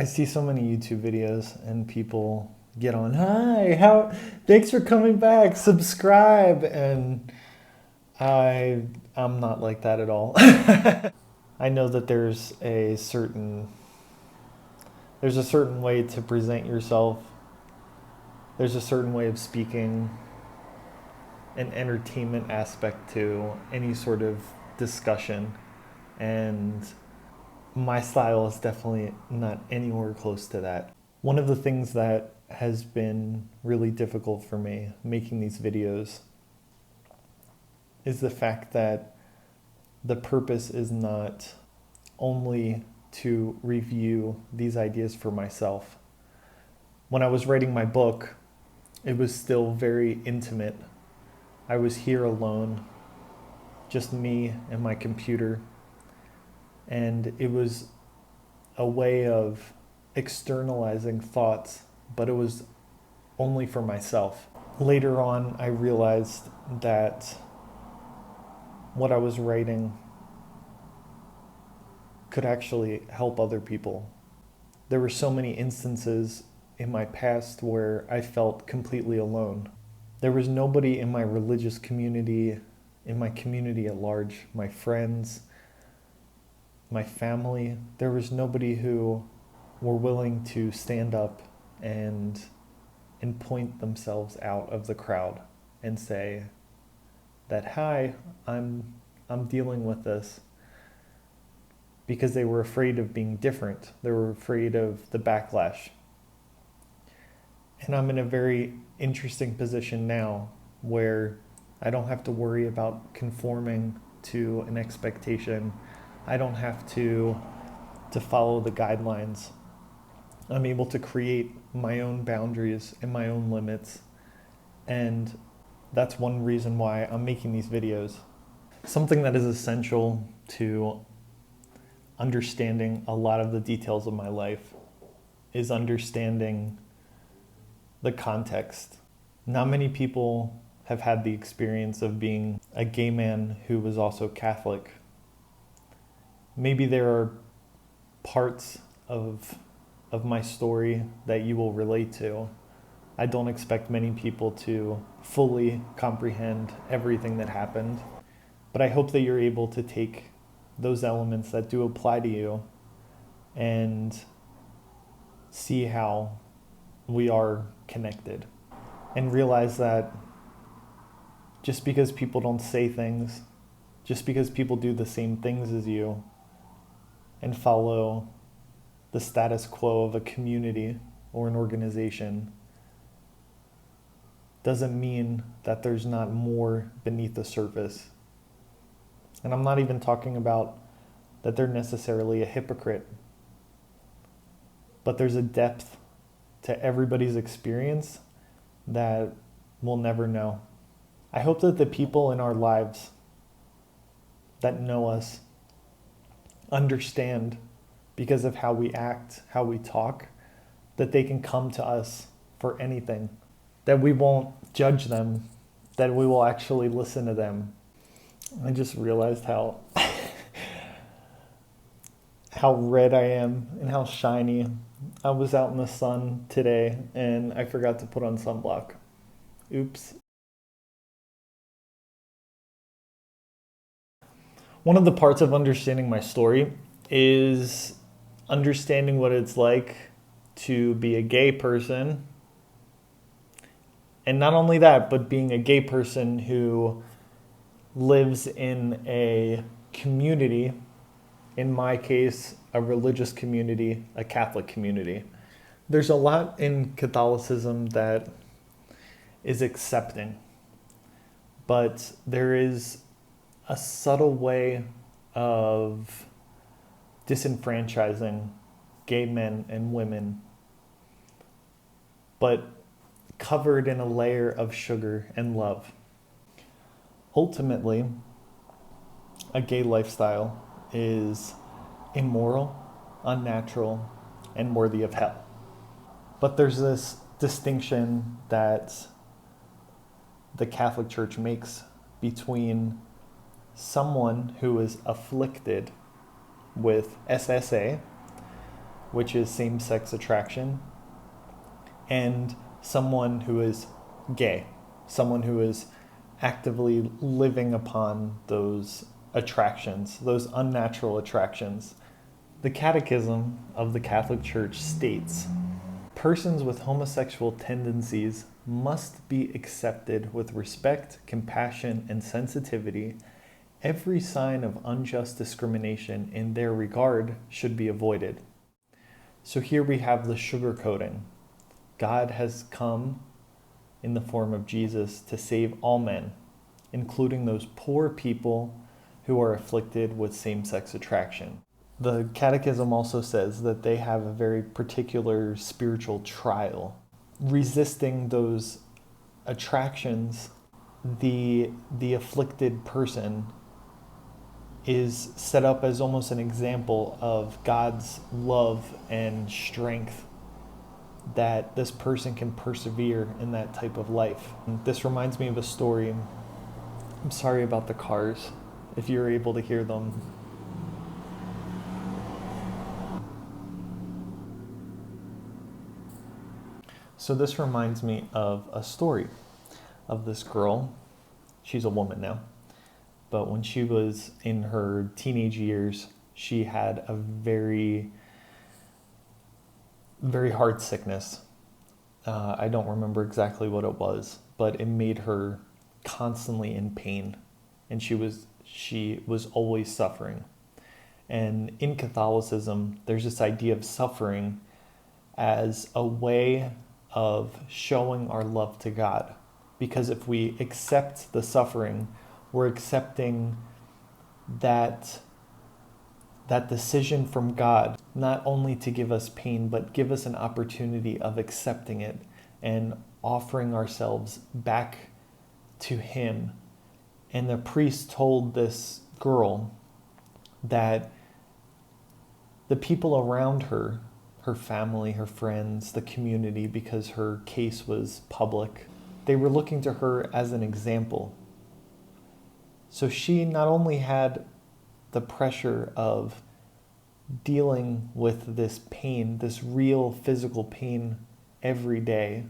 I see so many YouTube videos and people get on, hi, thanks for coming back, subscribe. And I'm not like that at all. I know that there's a certain way to present yourself. There's a certain way of speaking, an entertainment aspect to any sort of discussion. And my style is definitely not anywhere close to that. One of the things that has been really difficult for me making these videos is the fact that the purpose is not only to review these ideas for myself. When I was writing my book, it was still very intimate. I was here alone, just me and my computer. And it was a way of externalizing thoughts, but it was only for myself. Later on, I realized that what I was writing could actually help other people. There were so many instances in my past where I felt completely alone. There was nobody in my religious community, in my community at large, my friends, my family. There was nobody who were willing to stand up and point themselves out of the crowd and say that, hi, I'm dealing with this, because they were afraid of being different. They were afraid of the backlash. And I'm in a very interesting position now where I don't have to worry about conforming to an expectation. I don't have to follow the guidelines. I'm able to create my own boundaries and my own limits. And that's one reason why I'm making these videos. Something that is essential to understanding a lot of the details of my life is understanding the context. Not many people have had the experience of being a gay man who was also Catholic. Maybe there are parts of my story that you will relate to. I don't expect many people to fully comprehend everything that happened, but I hope that you're able to take those elements that do apply to you and see how we are connected, and realize that just because people don't say things, just because people do the same things as you and follow the status quo of a community or an organization, doesn't mean that there's not more beneath the surface. And I'm not even talking about that they're necessarily a hypocrite, but there's a depth to everybody's experience that we'll never know. I hope that the people in our lives that know us understand, because of how we act, how we talk, that they can come to us for anything, that we won't judge them, that we will actually listen to them. I just realized how red I am and how shiny. I was out in the sun today and I forgot to put on sunblock. Oops. One of the parts of understanding my story is understanding what it's like to be a gay person. And not only that, but being a gay person who lives in a community, in my case, a religious community, a Catholic community. There's a lot in Catholicism that is accepting, but there is a subtle way of disenfranchising gay men and women, but covered in a layer of sugar and love. Ultimately, a gay lifestyle is immoral, unnatural, and worthy of hell. But there's this distinction that the Catholic Church makes between someone who is afflicted with SSA which is same-sex attraction, and someone who is gay, someone who is actively living upon those attractions, those unnatural attractions. The Catechism of the Catholic Church states, persons with homosexual tendencies must be accepted with respect, compassion, and sensitivity. Every sign of unjust discrimination in their regard should be avoided. So here we have the sugarcoating. God has come in the form of Jesus to save all men, including those poor people who are afflicted with same-sex attraction. The Catechism also says that they have a very particular spiritual trial. Resisting those attractions, the afflicted person is set up as almost an example of God's love and strength, that this person can persevere in that type of life. And this reminds me of a story. I'm sorry about the cars, if you're able to hear them. So this reminds me of a story of this girl. She's a woman now. But when she was in her teenage years, she had a very, very hard sickness. I don't remember exactly what it was, but it made her constantly in pain. And she was always suffering. And in Catholicism, there's this idea of suffering as a way of showing our love to God. Because if we accept the suffering, we're accepting that decision from God, not only to give us pain, but give us an opportunity of accepting it and offering ourselves back to Him. And the priest told this girl that the people around her family, her friends, the community, because her case was public, they were looking to her as an example. So she not only had the pressure of dealing with this pain, this real physical pain every day,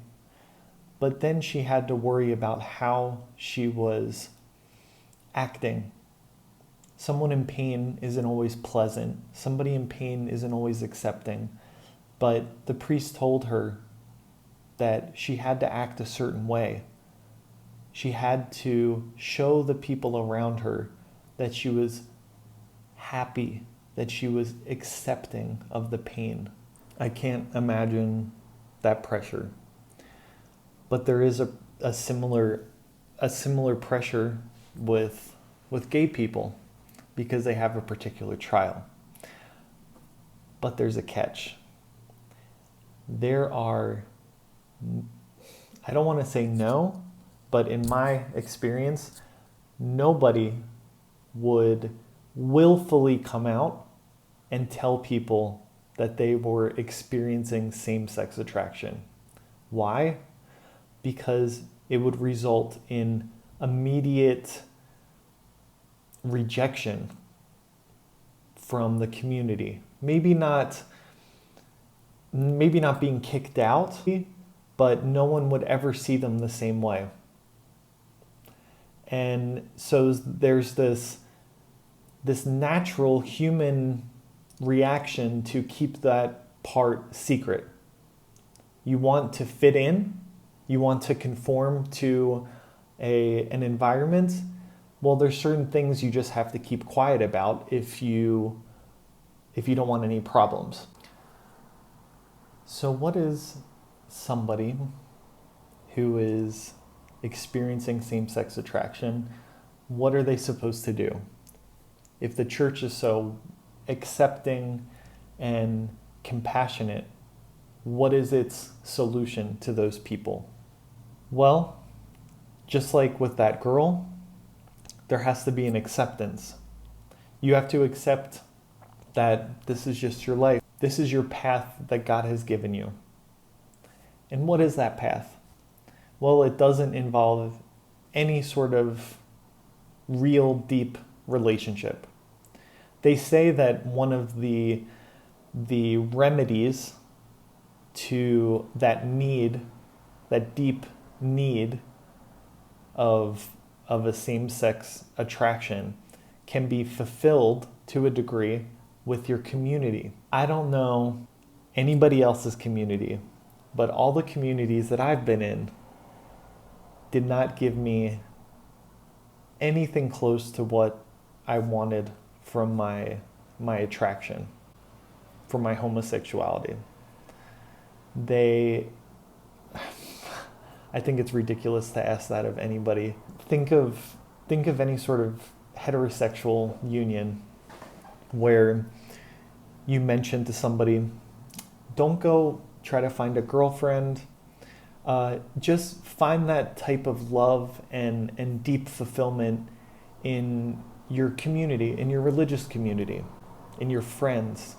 but then she had to worry about how she was acting. Someone in pain isn't always pleasant. Somebody in pain isn't always accepting. But the priest told her that she had to act a certain way. She had to show the people around her that she was happy, that she was accepting of the pain. I can't imagine that pressure. But there is a similar pressure with gay people because they have a particular trial. But there's a catch. There are, I don't want to say no, but in my experience, nobody would willfully come out and tell people that they were experiencing same-sex attraction. Why? Because it would result in immediate rejection from the community. Maybe not being kicked out, but no one would ever see them the same way. And so there's this natural human reaction to keep that part secret. You want to fit in, you want to conform to an environment. Well, there's certain things you just have to keep quiet about if you don't want any problems. So what is somebody who is experiencing same-sex attraction, what are they supposed to do? If the church is so accepting and compassionate, what is its solution to those people? Well, just like with that girl, there has to be an acceptance. You have to accept that this is just your life. This is your path that God has given you. And what is that path? Well, it doesn't involve any sort of real deep relationship. They say that one of the the remedies to that need, that deep need of a same-sex attraction can be fulfilled to a degree with your community. I don't know anybody else's community, but all the communities that I've been in did not give me anything close to what I wanted from my attraction, from my homosexuality. I think it's ridiculous to ask that of anybody. Think of any sort of heterosexual union where you mention to somebody, don't go try to find a girlfriend. Just find that type of love and deep fulfillment in your community, in your religious community, in your friends.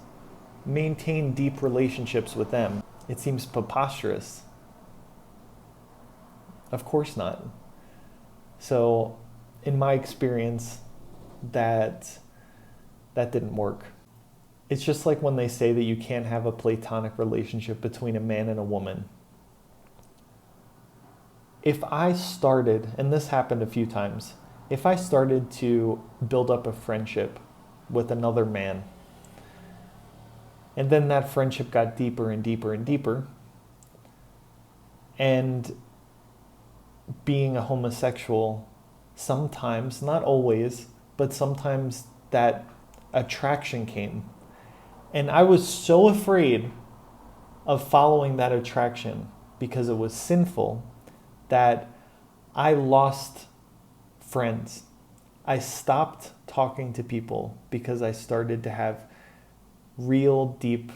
Maintain deep relationships with them. It seems preposterous. Of course not. So, in my experience, that didn't work. It's just like when they say that you can't have a platonic relationship between a man and a woman. If I started, and this happened a few times, if I started to build up a friendship with another man, and then that friendship got deeper and deeper and deeper, and being a homosexual, sometimes, not always, but sometimes that attraction came. And I was so afraid of following that attraction because it was sinful that I lost friends. I stopped talking to people because I started to have real deep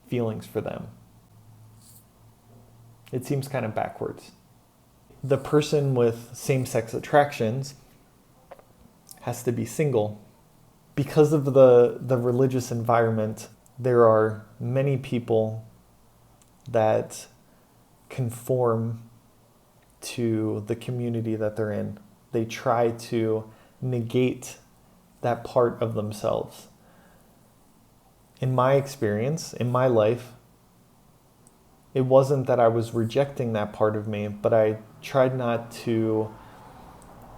feelings for them. It seems kind of backwards. The person with same-sex attractions has to be single. Because of the religious environment, there are many people that conform to the community that they're in. They try to negate that part of themselves. In my experience, in my life, it wasn't that I was rejecting that part of me, but I tried not to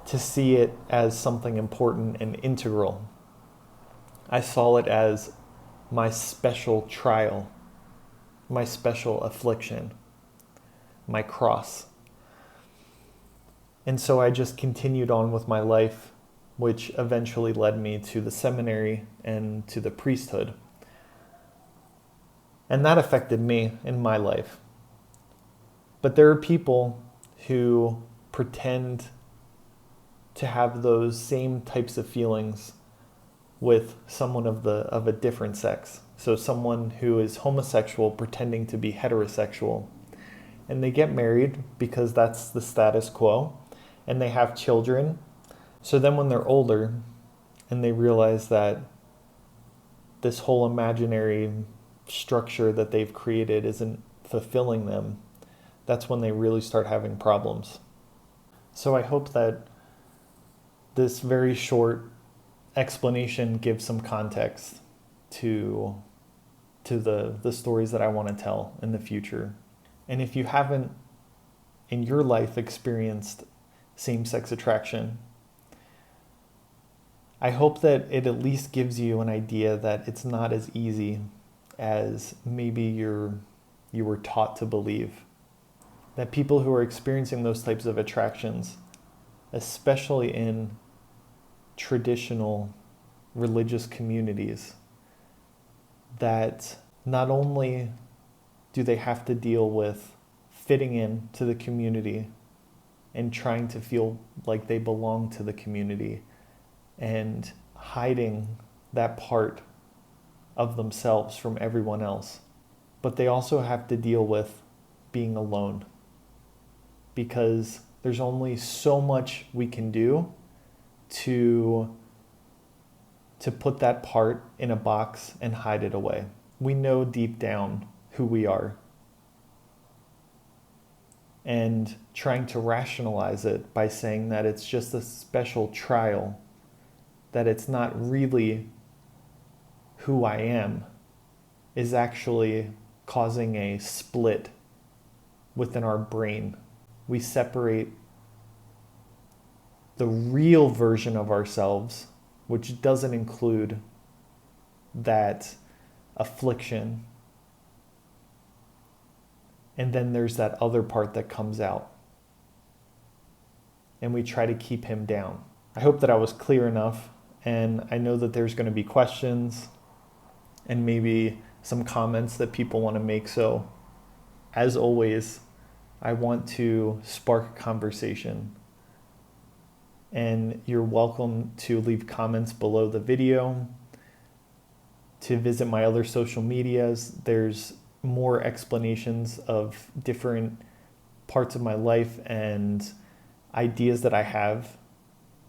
see it as something important and integral. I saw it as my special trial, my special affliction, my cross. And so I just continued on with my life, which eventually led me to the seminary and to the priesthood. And that affected me in my life. But there are people who pretend to have those same types of feelings with someone of a different sex. So someone who is homosexual pretending to be heterosexual. And they get married because that's the status quo. And they have children. So then when they're older and they realize that this whole imaginary structure that they've created isn't fulfilling them, that's when they really start having problems. So I hope that this very short explanation gives some context to the stories that I want to tell in the future. And if you haven't in your life experienced same-sex attraction, I hope that it at least gives you an idea that it's not as easy as maybe you were taught to believe. That people who are experiencing those types of attractions, especially in traditional religious communities, that not only do they have to deal with fitting in to the community and trying to feel like they belong to the community and hiding that part of themselves from everyone else, but they also have to deal with being alone, because there's only so much we can do to put that part in a box and hide it away. We know deep down who we are. And trying to rationalize it by saying that it's just a special trial, that it's not really who I am, is actually causing a split within our brain. We separate the real version of ourselves, which doesn't include that affliction. And then there's that other part that comes out. And we try to keep him down. I hope that I was clear enough. And I know that there's going to be questions and maybe some comments that people want to make. So, as always, I want to spark a conversation. And you're welcome to leave comments below the video, to visit my other social medias. There's more explanations of different parts of my life and ideas that I have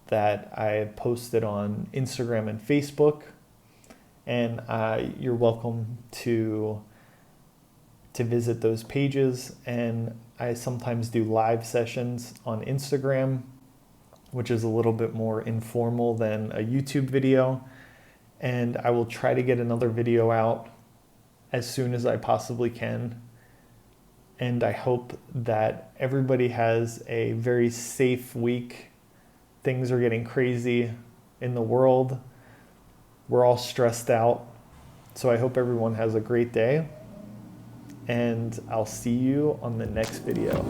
that I posted on Instagram and Facebook. And you're welcome to visit those pages. And I sometimes do live sessions on Instagram, which is a little bit more informal than a YouTube video. And I will try to get another video out as soon as I possibly can. And I hope that everybody has a very safe week. Things are getting crazy in the world. We're all stressed out. So I hope everyone has a great day. And I'll see you on the next video.